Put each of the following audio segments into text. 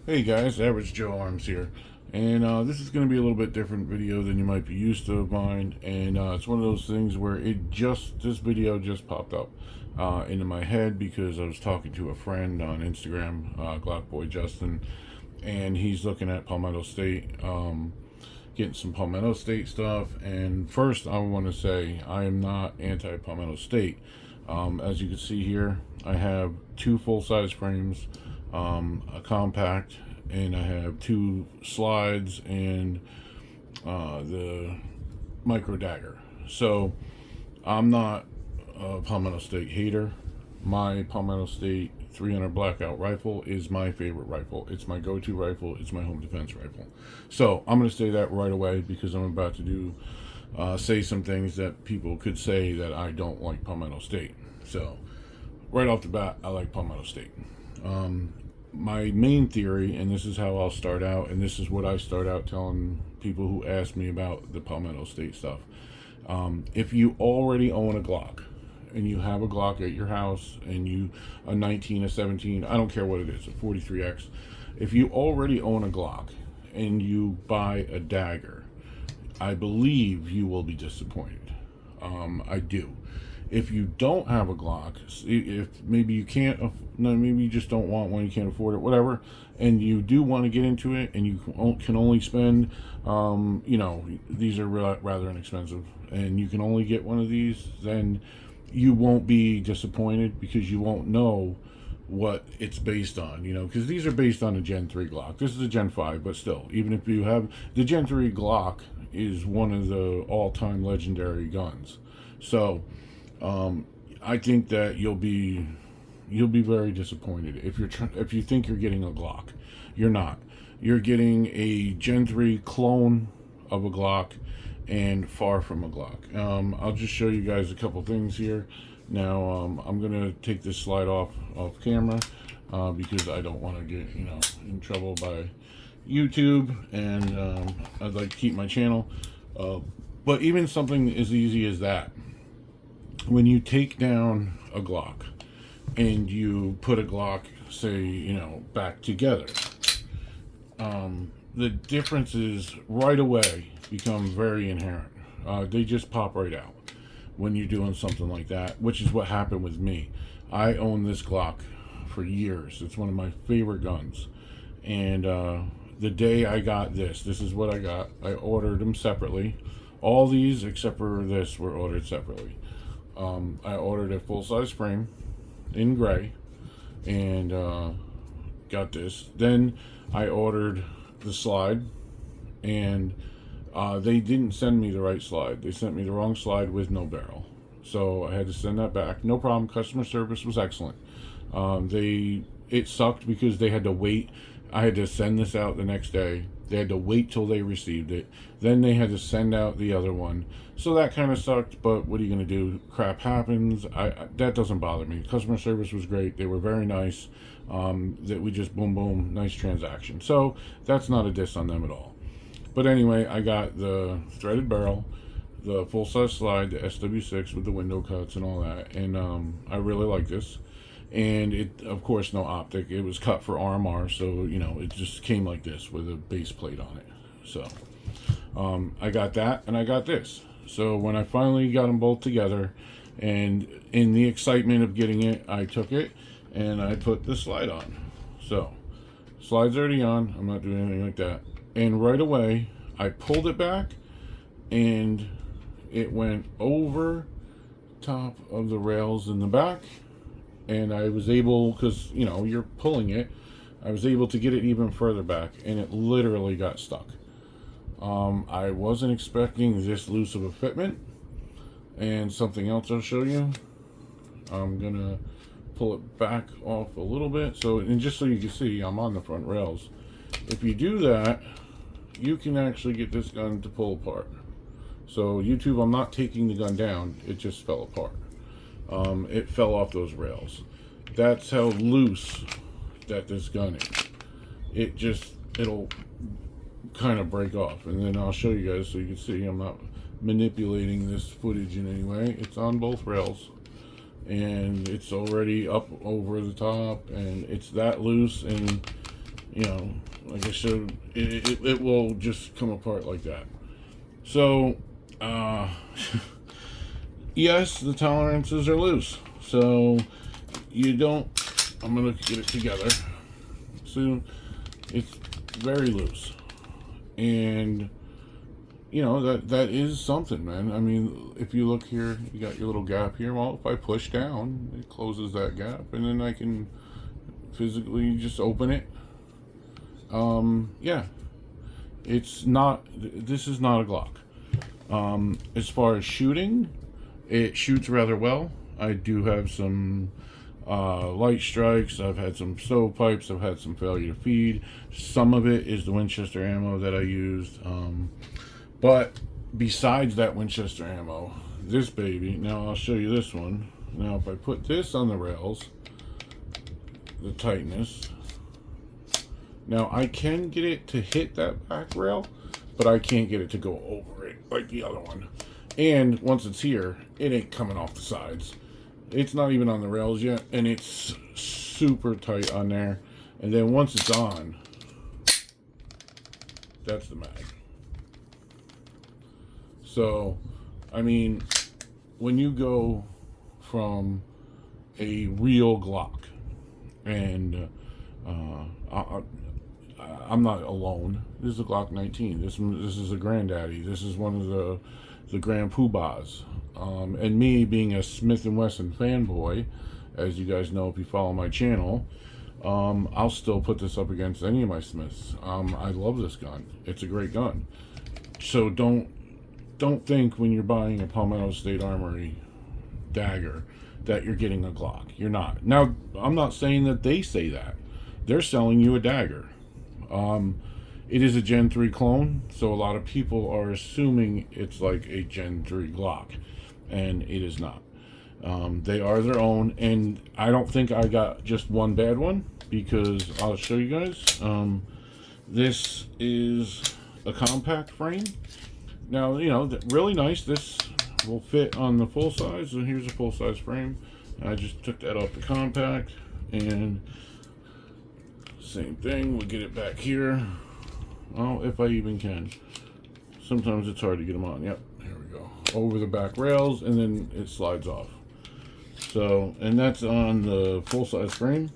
Hey guys, Average Joe Arms here, and this is going to be a little bit different video than you might be used to of mine, and it's one of those things where this video just popped up into my head because I was talking to a friend on Instagram, Glock Boy Justin, and he's looking at Palmetto State, getting some Palmetto State stuff. And first I want to say I am not anti-Palmetto State. As you can see here, I have two full-size frames, a compact, and I have two slides and the micro dagger. So I'm not a Palmetto State hater. My Palmetto State 300 blackout rifle is my favorite rifle. It's my go-to rifle. It's my home defense rifle. So I'm going to say that right away because I'm about to say some things that people could say that I don't like Palmetto State. So right off the bat, I like Palmetto State. My main theory, and this is how I'll start out, and this is what I start out telling people who ask me about the Palmetto State stuff. If you already own a Glock, and you have a Glock at your house, and a 19, a 17, I don't care what it is, a 43X, if you already own a Glock, and you buy a Dagger, I believe you will be disappointed. I do. If you don't have a Glock, if maybe you can't, maybe you just don't want one, you can't afford it, whatever, and you do want to get into it, and you can only spend, these are rather inexpensive, and you can only get one of these, then you won't be disappointed because you won't know what it's based on, because these are based on a Gen 3 Glock. This is a Gen 5, but still, even if you have the Gen 3 Glock, is one of the all-time legendary guns. So I think that you'll be very disappointed if you think you're getting a Glock. You're not. You're getting a Gen 3 clone of a Glock, and far from a Glock. I'll just show you guys a couple things here. Now I'm gonna take this slide off camera because I don't want to get in trouble by YouTube, and I'd like to keep my channel. But even something as easy as that, when you take down a Glock and you put a Glock, say, back together, the differences right away become very inherent. They just pop right out when you're doing something like that, which is what happened with me. I own this Glock for years. It's one of my favorite guns. And the day I got this is what I got. I ordered them separately. All these, except for this, were ordered separately. I ordered a full-size frame in gray and got this. Then I ordered the slide, and they didn't send me the right slide. They sent me the wrong slide with no barrel. So I had to send that back. No problem. Customer service was excellent. It sucked because they had to wait. I had to send this out the next day. They had to wait till they received it. Then they had to send out the other one. So that kind of sucked, but what are you going to do? Crap happens. That doesn't bother me. Customer service was great. They were very nice. That we just boom, nice transaction. So that's not a diss on them at all. But anyway, I got the threaded barrel, the full-size slide, the SW6 with the window cuts and all that. And I really like this. And it, of course, no optic. It was cut for RMR, so it just came like this with a base plate on it. So I got that, and I got this. So when I finally got them both together, and in the excitement of getting it, I took it and I put the slide on. So slide's already on. I'm not doing anything like that. And right away, I pulled it back, and it went over top of the rails in the back. And I was able, because, you're pulling it, I was able to get it even further back, and it literally got stuck. I wasn't expecting this loose of a fitment. And something else I'll show you. I'm going to pull it back off a little bit. And just so you can see, I'm on the front rails. If you do that, you can actually get this gun to pull apart. So YouTube, I'm not taking the gun down, it just fell apart. It fell off those rails. That's how loose that this gun is. It'll kind of break off, and then I'll show you guys so you can see I'm not manipulating this footage in any way. It's on both rails, and it's already up over the top, and it's that loose, and you know, like I showed, it will just come apart like that. So, yes, the tolerances are loose. So, you don't, I'm going to get it together. So, it's very loose. And, you know, that is something, man. I mean, if you look here, you got your little gap here. Well, if I push down, it closes that gap. And then I can physically just open it. Yeah. It's not, this is not a Glock. As far as shooting, it shoots rather well. I do have some light strikes. I've had some stovepipes. I've had some failure to feed. Some of it is the Winchester ammo that I used. But besides that Winchester ammo, this baby, now I'll show you this one. Now if I put this on the rails, the tightness, now I can get it to hit that back rail, but I can't get it to go over it like the other one. And once it's here, it ain't coming off the sides. It's not even on the rails yet, and it's super tight on there. And then once it's on, that's the mag. So, I mean, when you go from a real Glock, and I'm not alone. This is a Glock 19. This is a granddaddy. This is one of the Grand Poobahs. And me being a Smith & Wesson fanboy, as you guys know if you follow my channel, I'll still put this up against any of my Smiths. I love this gun. It's a great gun. So don't think when you're buying a Palmetto State Armory Dagger that you're getting a Glock. You're not. Now, I'm not saying that they say that. They're selling you a Dagger. It is a Gen 3 clone, so a lot of people are assuming it's like a Gen 3 Glock, and it is not. They are their own, and I don't think I got just one bad one, because I'll show you guys. This is a compact frame. Now, you know, really nice. This will fit on the full size, and here's a full size frame. I just took that off the compact, and same thing, we'll get it back here. Oh, if I even can. Sometimes it's hard to get them on. Yep, here we go. Over the back rails, and then it slides off. So, and that's on the full-size frame.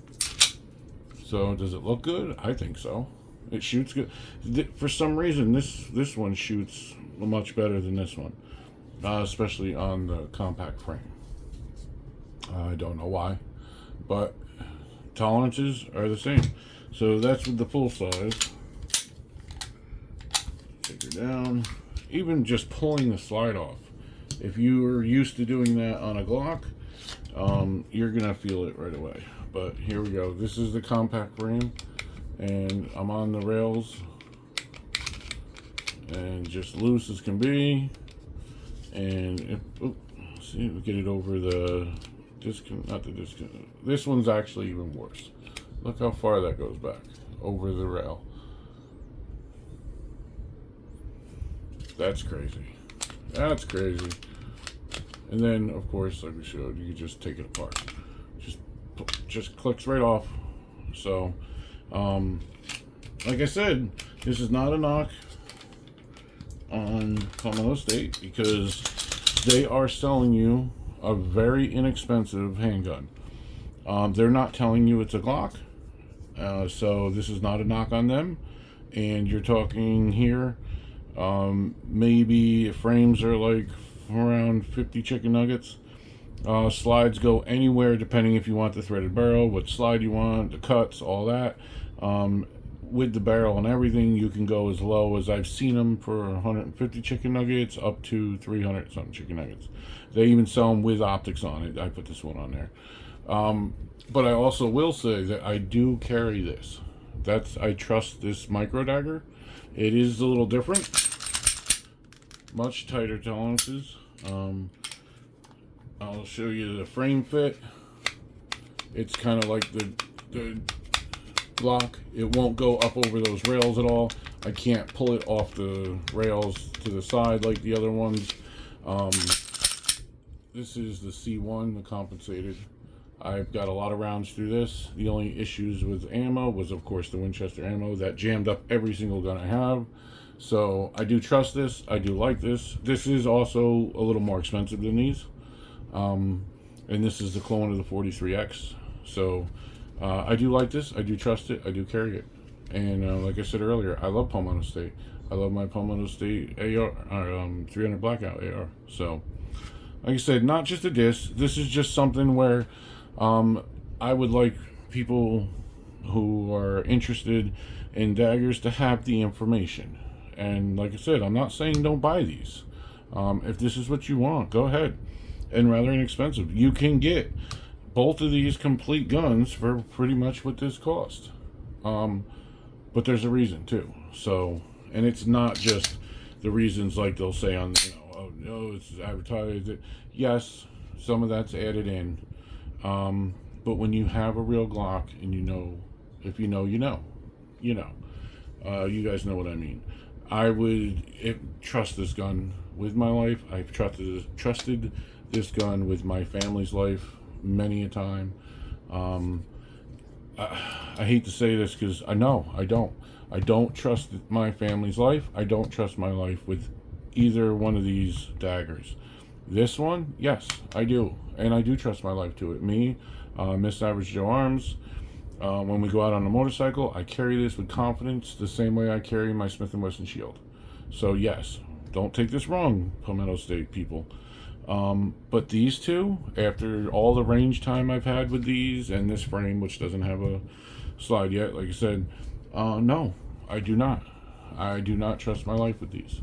So, does it look good? I think so. It shoots good. For some reason, this one shoots much better than this one. Especially on the compact frame. I don't know why. But tolerances are the same. So that's with the full size. Take her down. Even just pulling the slide off. If you are used to doing that on a Glock, you're gonna feel it right away. But here we go. This is the compact frame, and I'm on the rails, and just loose as can be. And see, we get it over the disconnect, not the disconnect. This one's actually even worse. Look how far that goes back over the rail. That's crazy. That's crazy. And then, of course, like we showed, you can just take it apart. Just clicks right off. So, like I said, this is not a knock on Palmetto State, because they are selling you a very inexpensive handgun. They're not telling you it's a Glock, so this is not a knock on them. And you're talking here, maybe frames are like around 50 chicken nuggets. Slides go anywhere depending if you want the threaded barrel, what slide you want, the cuts, all that. With the barrel and everything, you can go as low as, I've seen them for 150 chicken nuggets up to 300 something chicken nuggets. They even sell them with optics on it. I put this one on there. But I also will say that I do carry this. I trust this micro dagger. It is a little different. Much tighter tolerances. I'll show you the frame fit. It's kind of like the Glock. It won't go up over those rails at all. I can't pull it off the rails to the side like the other ones. This is the C1, the compensated. I've got a lot of rounds through this. The only issues with ammo was, of course, the Winchester ammo. That jammed up every single gun I have. So I do trust this. I do like this. This is also a little more expensive than these. And this is the clone of the 43X. So I do like this. I do trust it. I do carry it. And like I said earlier, I love Palmetto State. I love my Palmetto State AR, 300 Blackout AR. So, like I said, not just a diss. This is just something where I would like people who are interested in daggers to have the information. And like I said, I'm not saying don't buy these. If this is what you want, go ahead. And rather inexpensive. You can get both of these complete guns for pretty much what this cost. But there's a reason too. So, and it's not just the reasons like they'll say on, oh no, it's advertised. Yes, some of that's added in. But when you have a real Glock and you know, if you know, you know. You guys know what I mean. I would trust this gun with my life. I've trusted this gun with my family's life many a time. I hate to say this because I know I don't trust my family's life. I don't trust my life with either one of these daggers. This one, yes, I do, and I do trust my life to it. Me, Miss Average Joe Arms. When we go out on a motorcycle, I carry this with confidence the same way I carry my Smith & Wesson Shield. So yes, don't take this wrong, Palmetto State people. But these two, after all the range time I've had with these and this frame, which doesn't have a slide yet, like I said, no, I do not. I do not trust my life with these.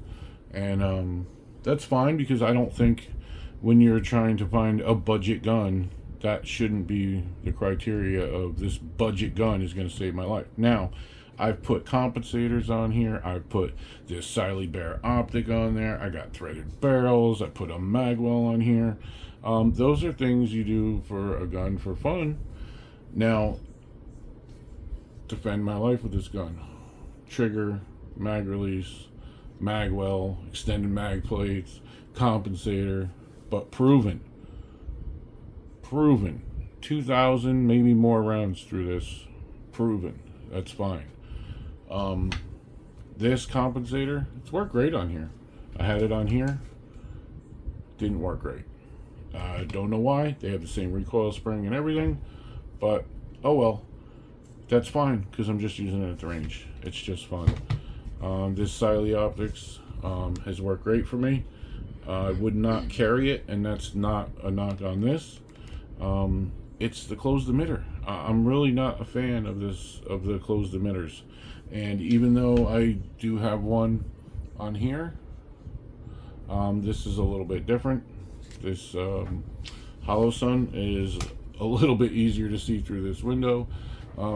And that's fine, because I don't think when you're trying to find a budget gun, that shouldn't be the criteria of this budget gun is going to save my life. Now, I've put compensators on here. I've put this Siley Bear optic on there. I got threaded barrels. I put a magwell on here. Those are things you do for a gun for fun. Now, defend my life with this gun. Trigger, mag release, magwell, extended mag plates, compensator, but proven. 2,000, maybe more rounds through this. Proven. That's fine. This compensator, it's worked great on here. I had it on here. Didn't work great. I don't know why. They have the same recoil spring and everything. But, oh well. That's fine, because I'm just using it at the range. It's just fun. This Siley Optics has worked great for me. I would not carry it, and that's not a knock on this. It's the closed emitter. I'm really not a fan of the closed emitters, and even though I do have one on here, this is a little bit different. This Hollow Sun is a little bit easier to see through this window.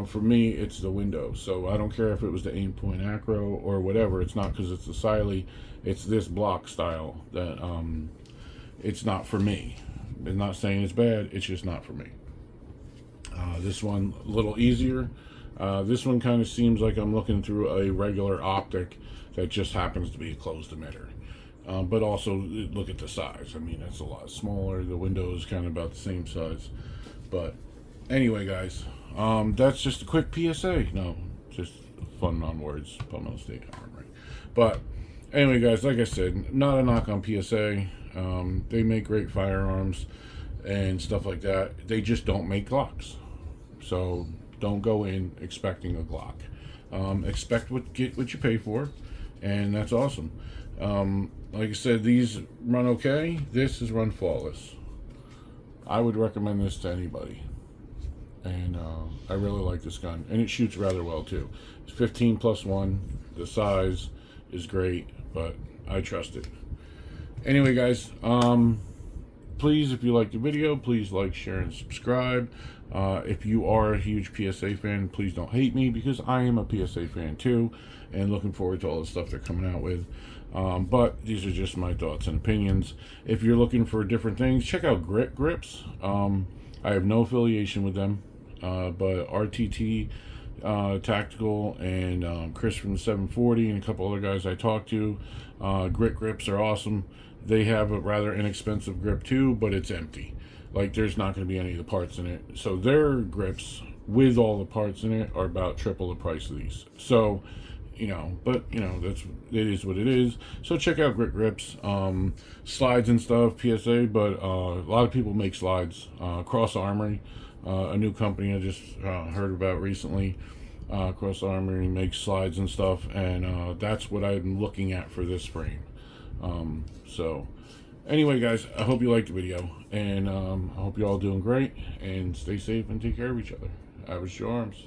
For me, it's the window, so I don't care if it was the Aimpoint Acro or whatever. It's not because it's the Siley. It's this block style that it's not for me. I'm not saying it's bad, it's just not for me. This one, a little easier. This one kind of seems like I'm looking through a regular optic that just happens to be a closed emitter. But also, look at the size. I mean, it's a lot smaller. The window is kind of about the same size. But anyway, guys, that's just a quick PSA. No, just fun on words, Palmetto State Armory. But anyway, guys, like I said, not a knock on PSA. They make great firearms and stuff like that. They just don't make Glocks. So don't go in expecting a Glock. Expect get what you pay for, and that's awesome. Like I said, these run okay. This is run flawless. I would recommend this to anybody. And I really like this gun, and it shoots rather well too. It's 15+1. The size is great, but I trust it. Anyway, guys, please, if you like the video, please like, share, and subscribe. If you are a huge PSA fan, please don't hate me, because I am a PSA fan too, and looking forward to all the stuff they're coming out with. But these are just my thoughts and opinions. If you're looking for different things, check out Grit Grips. I have no affiliation with them, but RTT Tactical and Chris from the 740 and a couple other guys I talked to, Grit Grips are awesome. They have a rather inexpensive grip too, but it's empty. like there's not going to be any of the parts in it. So their grips with all the parts in it are about triple the price of these. So, you know, but you know, it is what it is. So check out Grit Grips, slides and stuff, PSA, but a lot of people make slides. Cross Armory, a new company I just heard about recently. Cross Armory makes slides and stuff, and that's what I'm looking at for this frame. So anyway, guys, I hope you liked the video, and I hope you're all doing great, and stay safe and take care of each other. Average Your Arms.